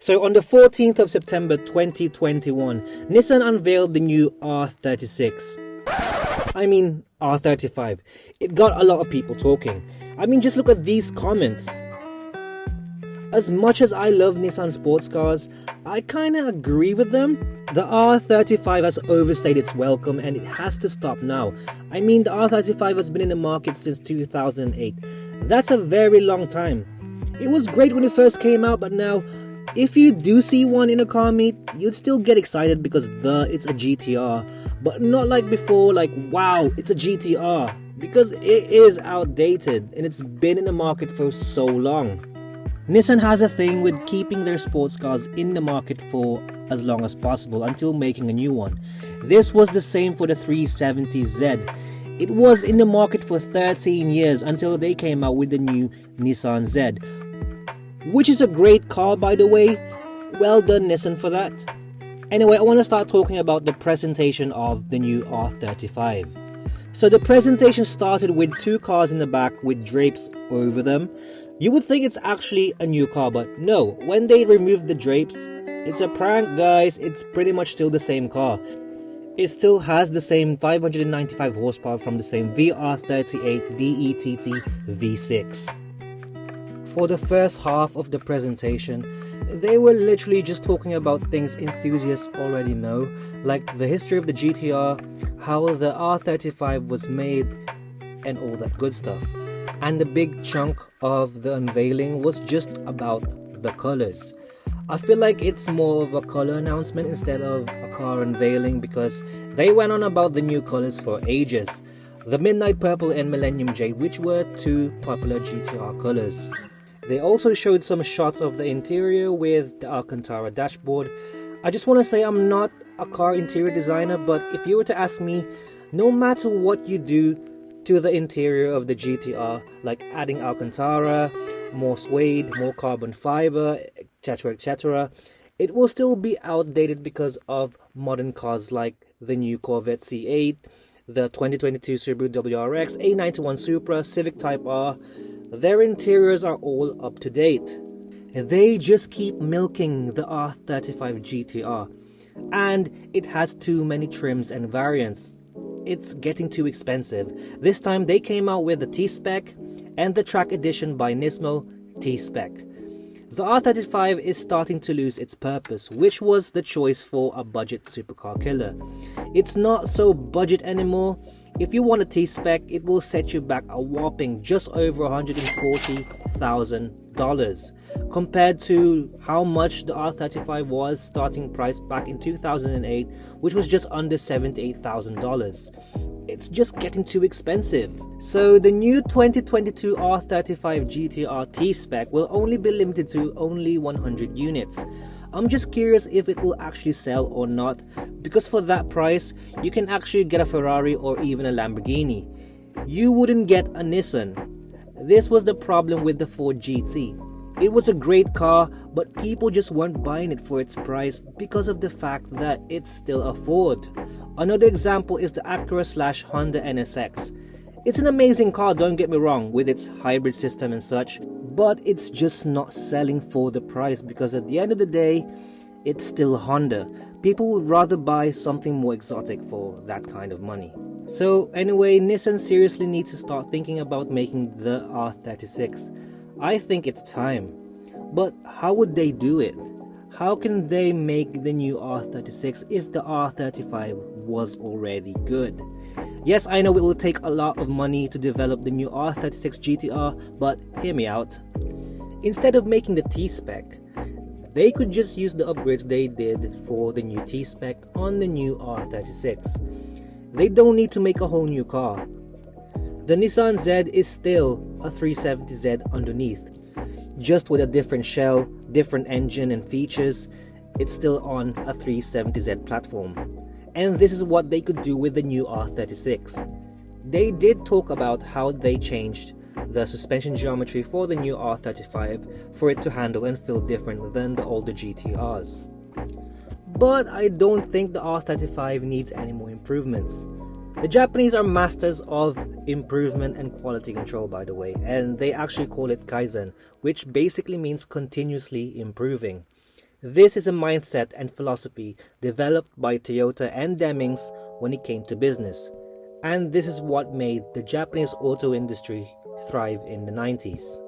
So on the 14th of September 2021, Nissan unveiled the new R36. I mean R35. It got a lot of people talking. I mean, just look at these comments. As much as I love Nissan sports cars, I kinda agree with them. The R35 has overstayed its welcome and it has to stop now. I mean, the R35 has been in the market since 2008. That's a very long time. It was great when it first came out, but now, if you do see one in a car meet, you'd still get excited because it's a GTR. But not like before, like, wow, it's a GTR. Because it is outdated and it's been in the market for so long. Nissan has a thing with keeping their sports cars in the market for as long as possible until making a new one. This was the same for the 370Z. It was in the market for 13 years until they came out with the new Nissan Z, which is a great car, by the way. Well done, Nissan, for that. Anyway, I want to start talking about the presentation of the new R35. So the presentation started with two cars in the back with drapes over them. You would think it's actually a new car, but no, when they removed the drapes, it's a prank, guys. It's pretty much still the same car. It still has the same 595 horsepower from the same VR38 DETT V6. For the first half of the presentation, they were literally just talking about things enthusiasts already know, like the history of the GTR, how the R35 was made, and all that good stuff. And the big chunk of the unveiling was just about the colors. I feel like it's more of a color announcement instead of a car unveiling because they went on about the new colors for ages. The Midnight Purple and Millennium Jade, which were two popular GTR colors. They also showed some shots of the interior with the Alcantara dashboard. I just want to say I'm not a car interior designer, but if you were to ask me, no matter what you do to the interior of the GTR, like adding Alcantara, more suede, more carbon fiber, etc., it will still be outdated because of modern cars like the new Corvette C8, the 2022 Subaru WRX, A91 Supra, Civic Type R. Their interiors are all up to date. They just keep milking the R35 GTR, and it has too many trims and variants. It's getting too expensive. This time they came out with the T SPEC and the track edition by NISMO T SPEC. The R35 is starting to lose its purpose, which was the choice for a budget supercar killer. It's not so budget anymore. If you want a T SPEC, it will set you back a whopping just over $140,000 compared to how much the R35 was starting price back in 2008, which was just under $78,000. It's just getting too expensive. So the new 2022 R35 GTR T SPEC will only be limited to only 100 units. I'm just curious if it will actually sell or not, because for that price, you can actually get a Ferrari or even a Lamborghini. You wouldn't get a Nissan. This was the problem with the Ford GT. It was a great car, but people just weren't buying it for its price because of the fact that it's still a Ford. Another example is the Acura/Honda NSX. It's an amazing car, don't get me wrong, with its hybrid system and such, but it's just not selling for the price because at the end of the day, it's still Honda. People would rather buy something more exotic for that kind of money. So anyway, Nissan seriously needs to start thinking about making the R36. I think it's time. But how would they do it? How can they make the new R36 if the R35 was already good? Yes, I know it will take a lot of money to develop the new R36 GTR, but hear me out. Instead of making the T SPEC, they could just use the upgrades they did for the new T SPEC on the new R36. They don't need to make a whole new car. The Nissan Z is still a 370Z underneath, just with a different shell, different engine and features. It's still on a 370Z platform. And this is what they could do with the new R36. They did talk about how they changed the suspension geometry for the new R35 for it to handle and feel different than the older GTRs. But I don't think the R35 needs any more improvements. The Japanese are masters of improvement and quality control, by the way, and they actually call it Kaizen, which basically means continuously improving. This is a mindset and philosophy developed by Toyota and Demings when it came to business. And this is what made the Japanese auto industry thrive in the 90s.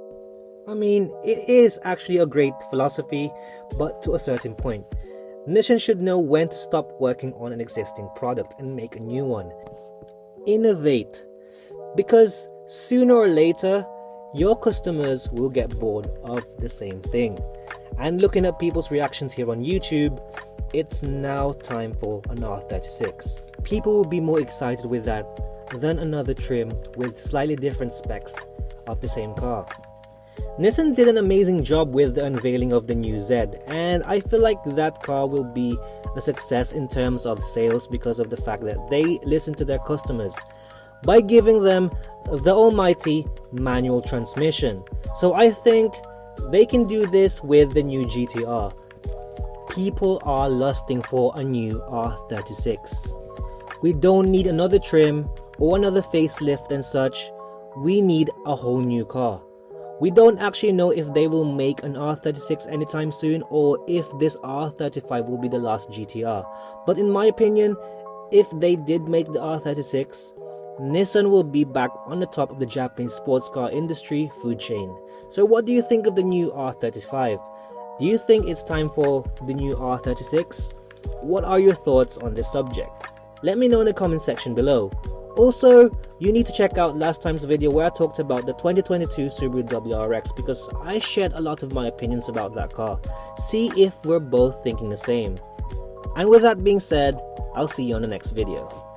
I mean, it is actually a great philosophy, but to a certain point. Nissan should know when to stop working on an existing product and make a new one. Innovate. Because sooner or later, your customers will get bored of the same thing. And looking at people's reactions here on YouTube, it's now time for an R36. People will be more excited with that than another trim with slightly different specs of the same car. Nissan did an amazing job with the unveiling of the new Zed, and I feel like that car will be a success in terms of sales because of the fact that they listen to their customers by giving them the almighty manual transmission. So I think they can do this with the new GTR. People are lusting for a new R36. We don't need another trim or another facelift and such. We need a whole new car. We don't actually know if they will make an R36 anytime soon or if this R35 will be the last GTR. But in my opinion, if they did make the R36, Nissan will be back on the top of the Japanese sports car industry food chain. So what do you think of the new R35? Do you think it's time for the new R36? What are your thoughts on this subject? Let me know in the comment section below. Also, you need to check out last time's video where I talked about the 2022 Subaru WRX because I shared a lot of my opinions about that car. See if we're both thinking the same. And with that being said, I'll see you on the next video.